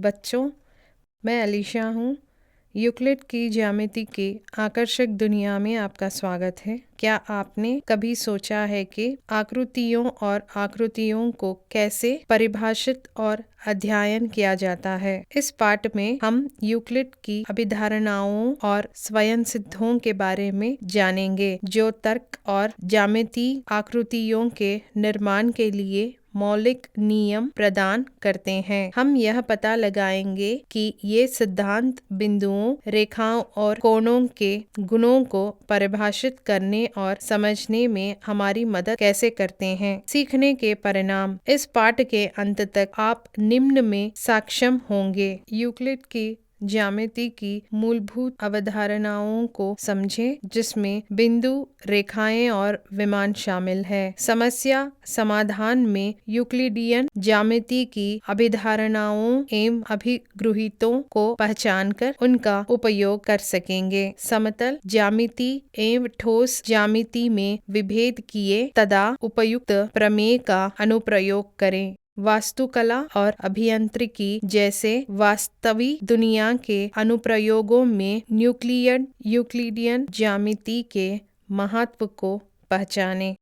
बच्चों, मैं अलीशा हूँ। यूक्लिड की ज्यामिति की आकर्षक दुनिया में आपका स्वागत है। क्या आपने कभी सोचा है कि आकृतियों और आकृतियों को कैसे परिभाषित और अध्ययन किया जाता है? इस पाठ में हम यूक्लिड की अभिधारणाओं और स्वयंसिद्धों के बारे में जानेंगे, जो तर्क और ज्यामितीय आकृतियों के निर्माण के लिए मौलिक नियम प्रदान करते हैं। हम यह पता लगाएंगे कि ये सिद्धांत बिंदुओं, रेखाओं और कोणों के गुणों को परिभाषित करने और समझने में हमारी मदद कैसे करते हैं। सीखने के परिणाम। इस पाठ के अंत तक आप निम्न में सक्षम होंगे: यूक्लिड की ज्यामिति की मूलभूत अवधारणाओं को समझें, जिसमें बिंदु, रेखाएं और विमान शामिल है। समस्या समाधान में यूक्लिडियन ज्यामिति की अभिधारणाओं एवं अभिगृहीतों को पहचानकर उनका उपयोग कर सकेंगे। समतल ज्यामिति एवं ठोस ज्यामिति में विभेद किए तथा उपयुक्त प्रमेय का अनुप्रयोग करें। वास्तुकला और अभियांत्रिकी जैसे वास्तविक दुनिया के अनुप्रयोगों में यूक्लिडियन ज्यामिति के महत्व को पहचानें।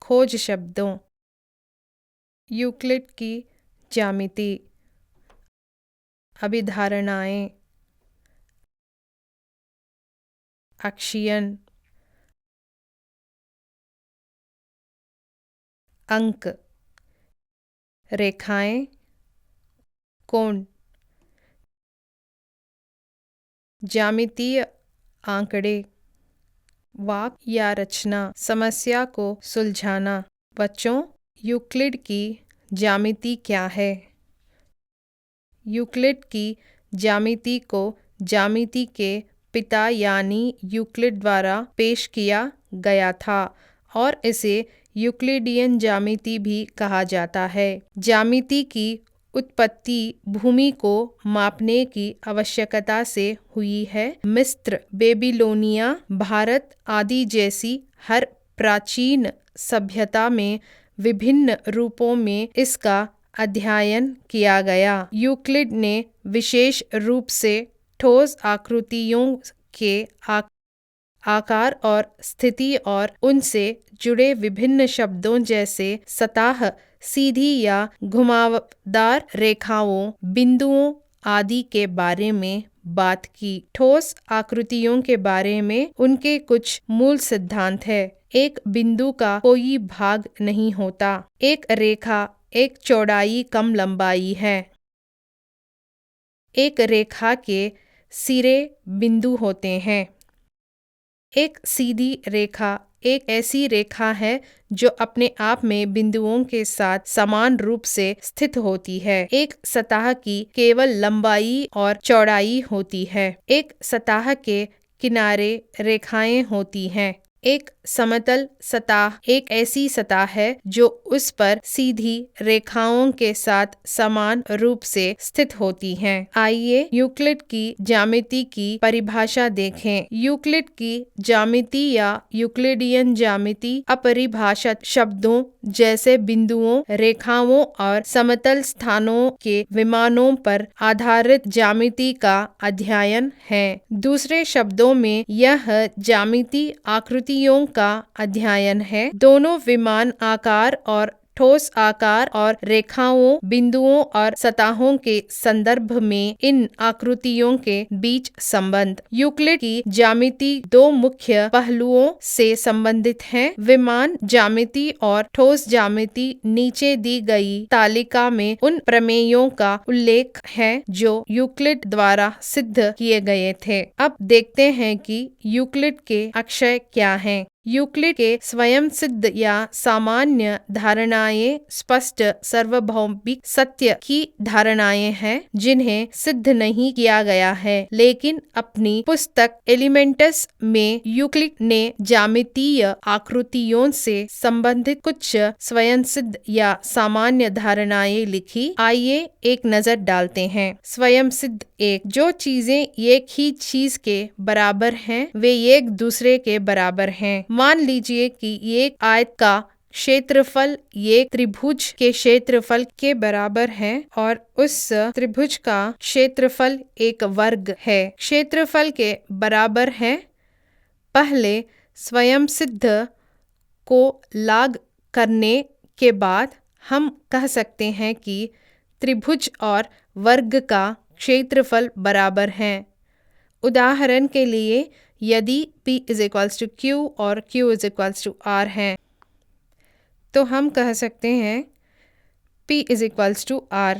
खोज शब्दों। यूक्लिड की ज्यामिति। अभिधारणाएं। अक्षीयन। अंक। रेखाएं। कोण। ज्यामितीय आंकड़े। वाक्य या रचना। समस्या को सुलझाना। बच्चों, यूक्लिड की ज्यामिति क्या है? यूक्लिड की ज्यामिति को ज्यामिति के पिता यानी यूक्लिड द्वारा पेश किया गया था और इसे यूक्लिडियन ज्यामिति भी कहा जाता है। ज्यामिति की उत्पत्ति भूमि को मापने की आवश्यकता से हुई है। मिस्र, बेबीलोनिया, भारत आदि जैसी हर प्राचीन सभ्यता में विभिन्न रूपों में इसका अध्ययन किया गया। यूक्लिड ने विशेष रूप से ठोस आकृतियों के आकार और स्थिति और उनसे जुड़े विभिन्न शब्दों जैसे सतह, सीधी या घुमावदार रेखाओं, बिंदुओं आदि के बारे में बात की। ठोस आकृतियों के बारे में उनके कुछ मूल सिद्धांत है। एक बिंदु का कोई भाग नहीं होता। एक रेखा एक चौड़ाई कम लंबाई है। एक रेखा के सिरे बिंदु होते हैं। एक सीधी रेखा एक ऐसी रेखा है जो अपने आप में बिंदुओं के साथ समान रूप से स्थित होती है। एक सतह की केवल लंबाई और चौड़ाई होती है। एक सतह के किनारे रेखाएं होती हैं। एक समतल सतह एक ऐसी सतह है जो उस पर सीधी रेखाओं के साथ समान रूप से स्थित होती हैं। आइए यूक्लिड की ज्यामिति की परिभाषा देखें। यूक्लिड की ज्यामिति या यूक्लिडियन ज्यामिति अपरिभाषित शब्दों जैसे बिंदुओं, रेखाओं और समतल स्थानों के विमानों पर आधारित ज्यामिति का अध्ययन है। दूसरे शब्दों में यह ज्यामिति आकृतियों का अध्ययन है। दोनों विमान आकार और ठोस आकार और रेखाओं, बिंदुओं और सतहों के संदर्भ में इन आकृतियों के बीच संबंध। यूक्लिड की ज्यामिति दो मुख्य पहलुओं से संबंधित है: विमान ज्यामिति और ठोस ज्यामिति। नीचे दी गई तालिका में उन प्रमेयों का उल्लेख है जो यूक्लिड द्वारा सिद्ध किए गए थे। अब देखते हैं कि यूक्लिड के अक्षय क्या हैं। यूक्लिड के स्वयं सिद्ध या सामान्य धारणाएं स्पष्ट सार्वभौमिक सत्य की धारणाएं हैं जिन्हें सिद्ध नहीं किया गया है, लेकिन अपनी पुस्तक एलिमेंटस में यूक्लिड ने ज्यामितीय आकृतियों से संबंधित कुछ स्वयं सिद्ध या सामान्य धारणाएं लिखी। आइए एक नजर डालते हैं। स्वयं सिद्ध एक, जो चीजें एक ही चीज के बराबर हैं वे एक दूसरे के बराबर हैं। मान लीजिए कि एक आयत का क्षेत्रफल ये त्रिभुज के क्षेत्रफल के बराबर है और उस त्रिभुज का क्षेत्रफल एक वर्ग है। क्षेत्रफल के बराबर है। पहले स्वयं सिद्ध को लाग करने के बाद हम कह सकते हैं कि त्रिभुज और वर्ग का क्षेत्रफल बराबर हैं। उदाहरण के लिए यदि P = Q और Q = R हैं तो हम कह सकते हैं P = R।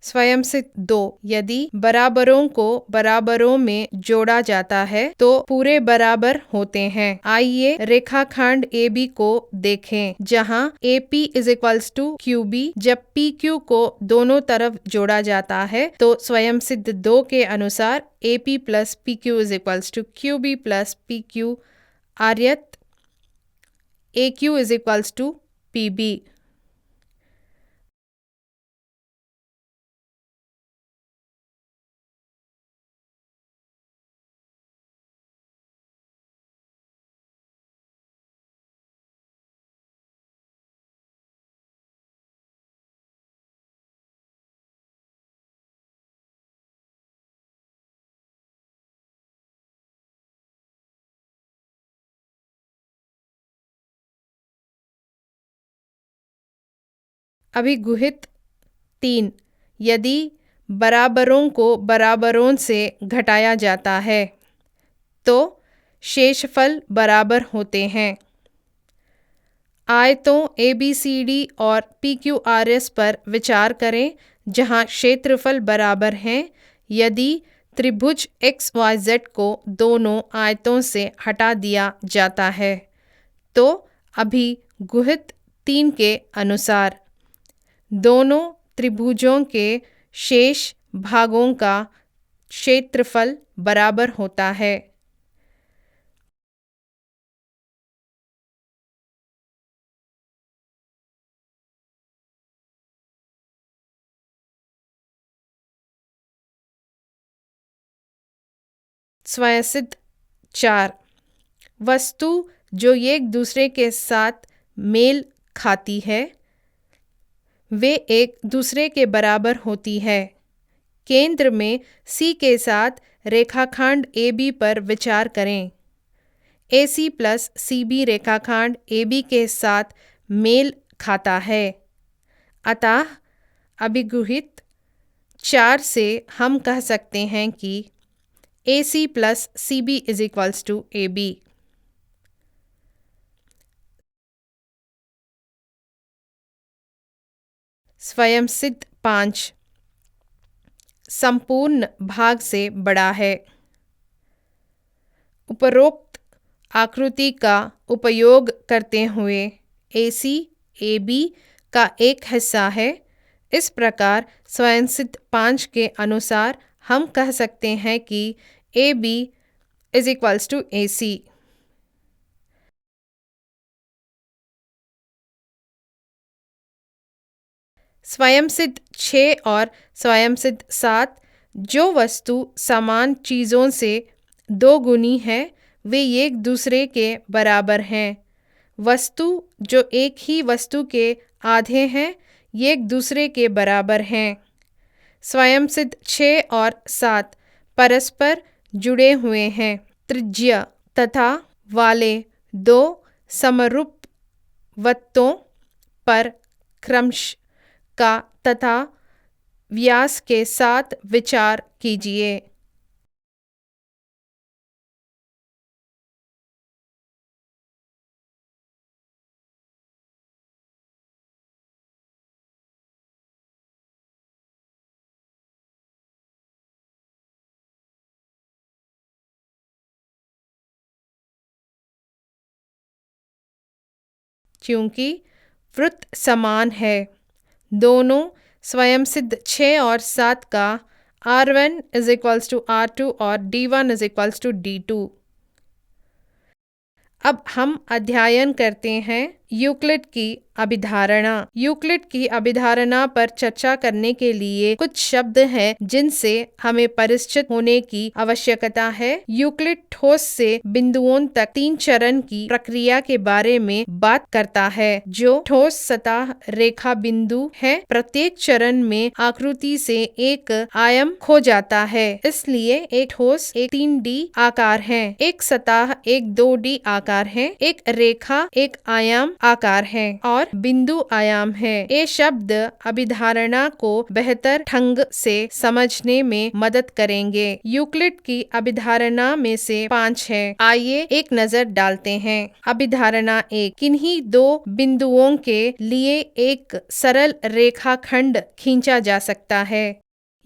स्वयं सिद्ध 2 यदि बराबरों को बराबरों में जोड़ा जाता है तो पूरे बराबर होते हैं। आइए रेखाखंड AB को देखें जहां AP = QB। जब PQ को दोनों तरफ जोड़ा जाता है तो स्वयं सिद्ध 2 के अनुसार AP + PQ = QB + PQ आर्यत AQ = PB। अभी गुहित 3 यदि बराबरों को बराबरों से घटाया जाता है तो शेषफल बराबर होते हैं। आयतों ABCD और PQRS पर विचार करें जहां क्षेत्रफल बराबर हैं। यदि त्रिभुज XYZ को दोनों आयतों से हटा दिया जाता है तो अभी गुहित 3 के अनुसार दोनों त्रिभुजों के शेष भागों का क्षेत्रफल बराबर होता है। स्वयंसिद्ध 4 वस्तु जो एक दूसरे के साथ मेल खाती है वे एक दूसरे के बराबर होती है। केंद्र में C के साथ रेखाखंड AB पर विचार करें। AC + CB रेखाखंड AB के साथ मेल खाता है। अतः अभिगुहित 4 से हम कह सकते हैं कि AC + CB = AB। स्वयं सिद्ध 5 संपूर्ण भाग से बड़ा है। उपरोक्त आकृति का उपयोग करते हुए AC AB का एक हिस्सा है। इस प्रकार स्वयं सिद्ध 5 के अनुसार हम कह सकते हैं कि AB = AC। स्वयं सिद्ध 6 और स्वयं सिद्ध 7 जो वस्तु समान चीज़ों से दो गुनी है वे एक दूसरे के बराबर हैं। वस्तु जो एक ही वस्तु के आधे हैं एक दूसरे के बराबर हैं। स्वयं सिद्ध 6 और 7 परस्पर जुड़े हुए हैं। त्रिज्या तथा वाले दो समरूप वृत्तों पर क्रमश का तथा व्यास के साथ विचार कीजिए। क्योंकि वृत्त समान है दोनों स्वयं सिद्ध 6 और 7 का R1 = R2 और D1 = D2। अब हम अध्ययन करते हैं यूक्लिड की अभिधारणा। यूक्लिड की अभिधारणा पर चर्चा करने के लिए कुछ शब्द हैं जिनसे हमें परिचित होने की आवश्यकता है। यूक्लिड ठोस से बिंदुओं तक 3 चरण की प्रक्रिया के बारे में बात करता है, जो ठोस सतह रेखा बिंदु है। प्रत्येक चरण में आकृति से एक आयाम खो जाता है, इसलिए एक ठोस एक 3D आकार है, एक सतह एक 2D आकार है, एक रेखा एक आयाम आकार है और बिंदु आयाम है। ये शब्द अभिधारणा को बेहतर ढंग से समझने में मदद करेंगे। यूक्लिड की अभिधारणा में से 5 है। आइए एक नजर डालते हैं। अभिधारणा 1, किन्हीं 2 बिंदुओं के लिए एक सरल रेखाखंड खींचा जा सकता है।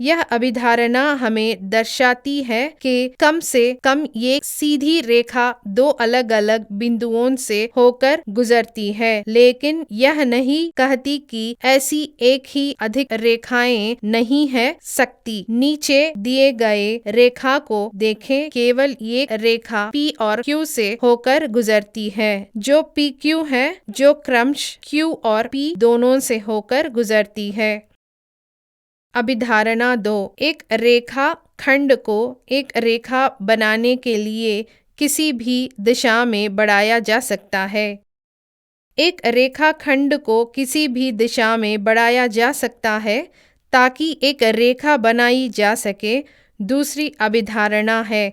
यह अभिधारणा हमें दर्शाती है कि कम से कम एक सीधी रेखा 2 अलग-अलग बिंदुओं से होकर गुजरती है, लेकिन यह नहीं कहती कि ऐसी एक ही अधिक रेखाएं नहीं है सकती। नीचे दिए गए रेखा को देखें। केवल एक रेखा P और Q से होकर गुजरती है, जो PQ है, जो क्रमशः Q और P दोनों से होकर गुजरती है। अभिधारणा 2, एक रेखा खंड को एक रेखा बनाने के लिए किसी भी दिशा में बढ़ाया जा सकता है। एक रेखा खंड को किसी भी दिशा में बढ़ाया जा सकता है ताकि एक रेखा बनाई जा सके। दूसरी अभिधारणा है।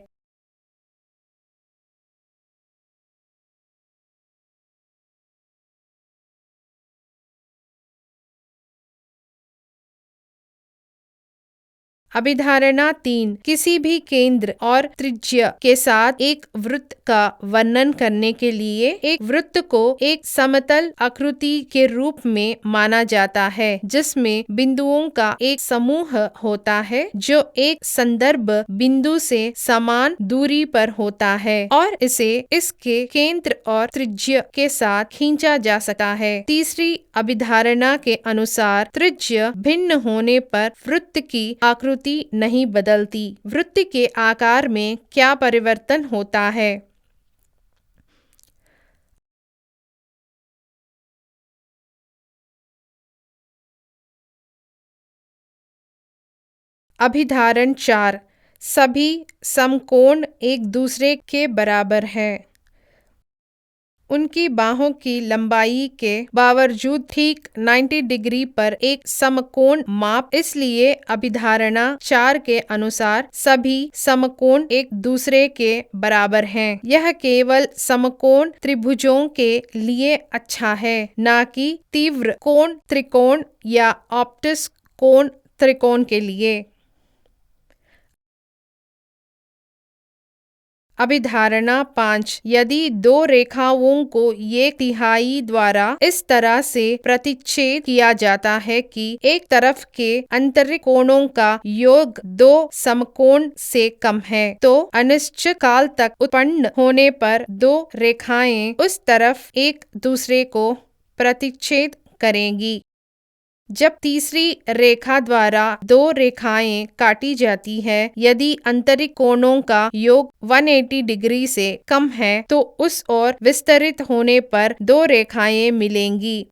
अभिधारणा 3, किसी भी केंद्र और त्रिज्या के साथ एक वृत्त का वर्णन करने के लिए एक वृत्त को एक समतल आकृति के रूप में माना जाता है, जिसमें बिंदुओं का एक समूह होता है जो एक संदर्भ बिंदु से समान दूरी पर होता है और इसे इसके केंद्र और त्रिज्या के साथ खींचा जा सकता है। तीसरी अभिधारणा के अनुसार त्रिज्या भिन्न होने पर वृत्त की आकृति नहीं बदलती। वृत्त के आकार में क्या परिवर्तन होता है? अभिधारण 4, सभी समकोण एक दूसरे के बराबर है। उनकी बाहों की लंबाई के बावजूद ठीक 90 डिग्री पर एक समकोण माप। इसलिए अभिधारणा 4 के अनुसार सभी समकोण एक दूसरे के बराबर हैं। यह केवल समकोण त्रिभुजों के लिए अच्छा है, न कि तीव्र कोण त्रिकोण या ऑप्टिक कोण त्रिकोण के लिए। अभिधारणा 5, यदि 2 रेखाओं को 1/3 द्वारा इस तरह से प्रतिच्छेद किया जाता है कि एक तरफ के आंतरिक कोणों का योग 2 समकोण से कम है, तो अनिश्चित काल तक उत्पन्न होने पर 2 रेखाएं उस तरफ एक दूसरे को प्रतिच्छेद करेंगी। जब तीसरी रेखा द्वारा 2 रेखाएं काटी जाती है, यदि आंतरिक कोणों का योग 180 डिग्री से कम है, तो उस ओर विस्तरित होने पर 2 रेखाएं मिलेंगी।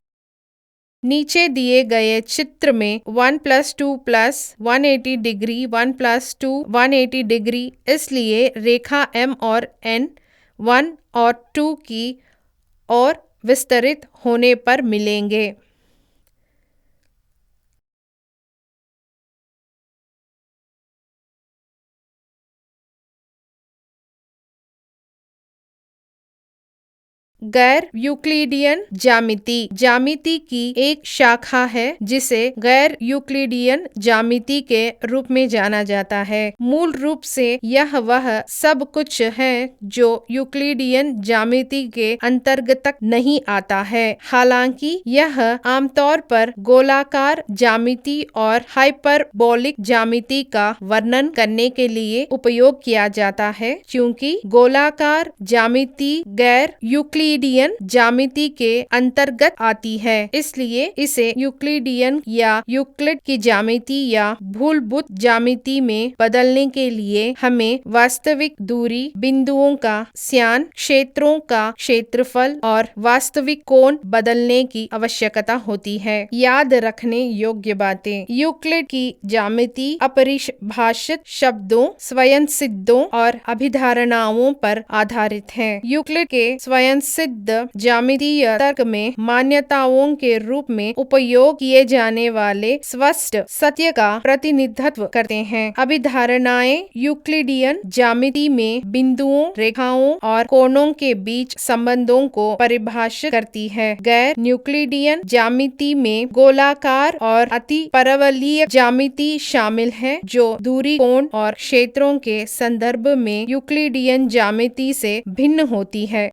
नीचे दिए गए चित्र में 1 + 2 + 180 डिग्री 1 + 2 180 डिग्री, इसलिए रेखा M और N 1 और 2 की ओर विस्तरित होने पर मिलेंगे। गैर यूक्लिडियन ज्यामिति ज्यामिति की एक शाखा है जिसे गैर यूक्लिडियन ज्यामिति के रूप में जाना जाता है। मूल रूप से यह वह सब कुछ है जो यूक्लिडियन ज्यामिति के अंतर्गत नहीं आता है। हालांकि यह आमतौर पर गोलाकार ज्यामिति और हाइपरबोलिक ज्यामिति का वर्णन करने के लिए उपयोग किया जाता है, क्योंकि गोलाकार ज्यामिति गैर यूक्लिडियन यूक्लिडियन ज्यामिति के अंतर्गत आती है, इसलिए इसे यूक्लिडियन या यूक्लिड की ज्यामिति या मूलभूत ज्यामिति में बदलने के लिए हमें वास्तविक दूरी, बिंदुओं का स्यान, क्षेत्रों का क्षेत्रफल और वास्तविक कोण बदलने की आवश्यकता होती है। याद रखने योग्य बातें: यूक्लिड की ज्यामिति अपरिभाषित शब्दों, स्वयंसिद्धों और अभिधारणाओं पर आधारित है। यूक्लिड के स्वयंसिद्ध ज्यामितीय तर्क में मान्यताओं के रूप में उपयोग किए जाने वाले स्पष्ट सत्य का प्रतिनिधित्व करते हैं। अभिधारणाएं यूक्लिडियन ज्यामिति में बिंदुओं, रेखाओं और कोणों के बीच संबंधों को परिभाषित करती है। गैर यूक्लिडियन ज्यामिति में गोलाकार और अति परवलयिक ज्यामिति शामिल है, जो दूरी, कोण और क्षेत्रों के संदर्भ में यूक्लिडियन ज्यामिति से भिन्न होती है।